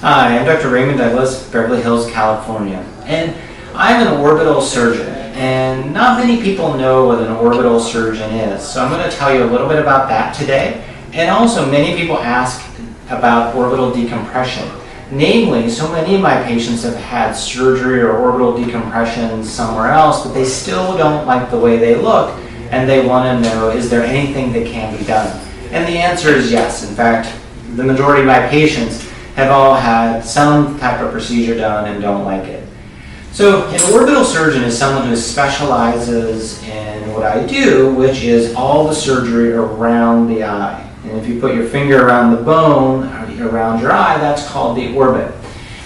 Hi, I'm Dr. Raymond Douglas, Beverly Hills, California, and I'm an orbital surgeon, and not many people know what an orbital surgeon is, so I'm going to tell you a little bit about that today. And also, many people ask about orbital decompression. Namely, so many of my patients have had surgery or orbital decompression somewhere else, but they still don't like the way they look, and they want to know, is there anything that can be done? And the answer is yes. In fact, the majority of my patients have all had some type of procedure done and don't like it. So an orbital surgeon is someone who specializes in what I do, which is all the surgery around the eye. And if you put your finger around the bone around your eye, that's called the orbit.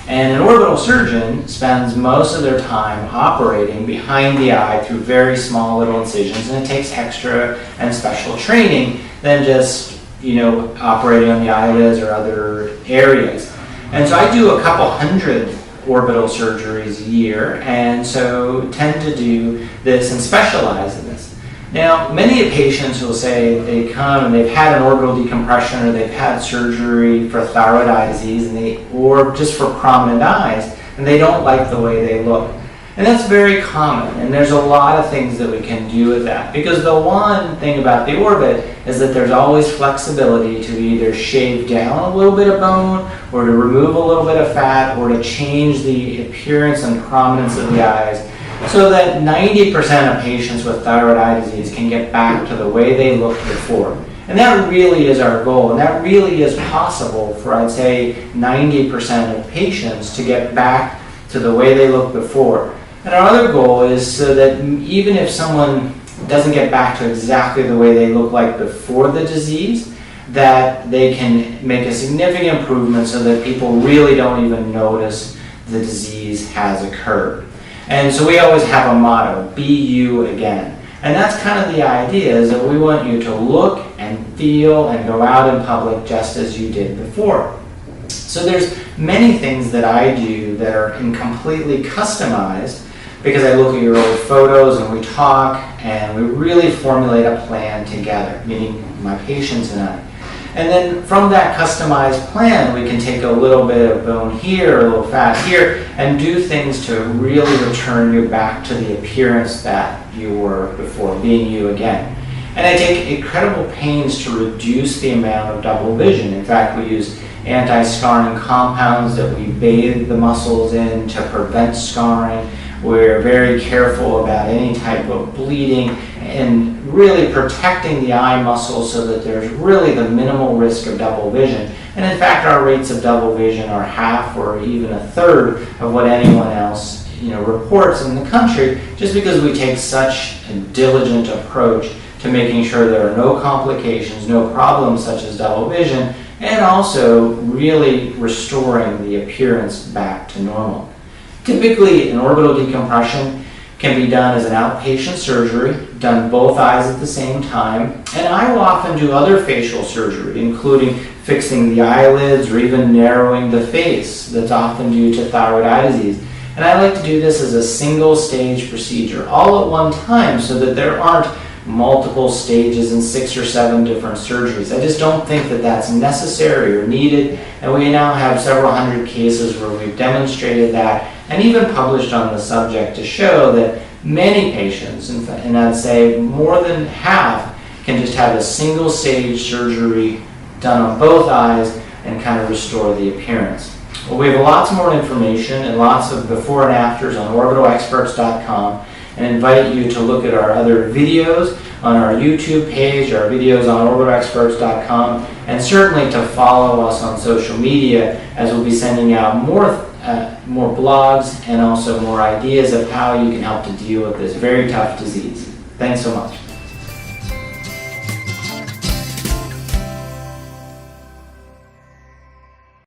And an orbital surgeon spends most of their time operating behind the eye through very small little incisions, and it takes extra and special training than just operating on the eyelids or other areas. And so I do a couple hundred orbital surgeries a year, and so tend to do this and specialize in this. Now, many patients will say they come and they've had an orbital decompression or they've had surgery for thyroid eye disease or just for prominent eyes, and they don't like the way they look. And that's very common, and there's a lot of things that we can do with that. Because the one thing about the orbit is that there's always flexibility to either shave down a little bit of bone, or to remove a little bit of fat, or to change the appearance and prominence of the eyes, so that 90% of patients with thyroid eye disease can get back to the way they looked before. And that really is our goal, and that really is possible for, I'd say, 90% of patients to get back to the way they looked before. And our other goal is so that even if someone doesn't get back to exactly the way they look like before the disease, that they can make a significant improvement so that people really don't even notice the disease has occurred. And so we always have a motto, be you again. And that's kind of the idea, is that we want you to look and feel and go out in public just as you did before. So there's many things that I do that are completely customized, because I look at your old photos and we talk and we really formulate a plan together, meaning my patients and I. And then from that customized plan, we can take a little bit of bone here, a little fat here, and do things to really return you back to the appearance that you were before, being you again. And I take incredible pains to reduce the amount of double vision. In fact, we use anti-scarring compounds that we bathe the muscles in to prevent scarring. We're very careful about any type of bleeding and really protecting the eye muscles so that there's really the minimal risk of double vision. And in fact, our rates of double vision are half or even a third of what anyone else reports in the country, just because we take such a diligent approach to making sure there are no complications, no problems such as double vision, and also really restoring the appearance back to normal. Typically, an orbital decompression can be done as an outpatient surgery, done both eyes at the same time, and I will often do other facial surgery, including fixing the eyelids or even narrowing the face that's often due to thyroid eye disease. And I like to do this as a single stage procedure, all at one time, so that there aren't multiple stages and 6 or 7 different surgeries. I just don't think that that's necessary or needed, and we now have several hundred cases where we've demonstrated that and even published on the subject to show that many patients, and I'd say more than half, can just have a single stage surgery done on both eyes and kind of restore the appearance. Well, we have lots more information and lots of before and afters on orbitalexperts.com, and invite you to look at our other videos on our YouTube page, our videos on orbitalexperts.com, and certainly to follow us on social media, as we'll be sending out more blogs and also more ideas of how you can help to deal with this very tough disease. Thanks so much.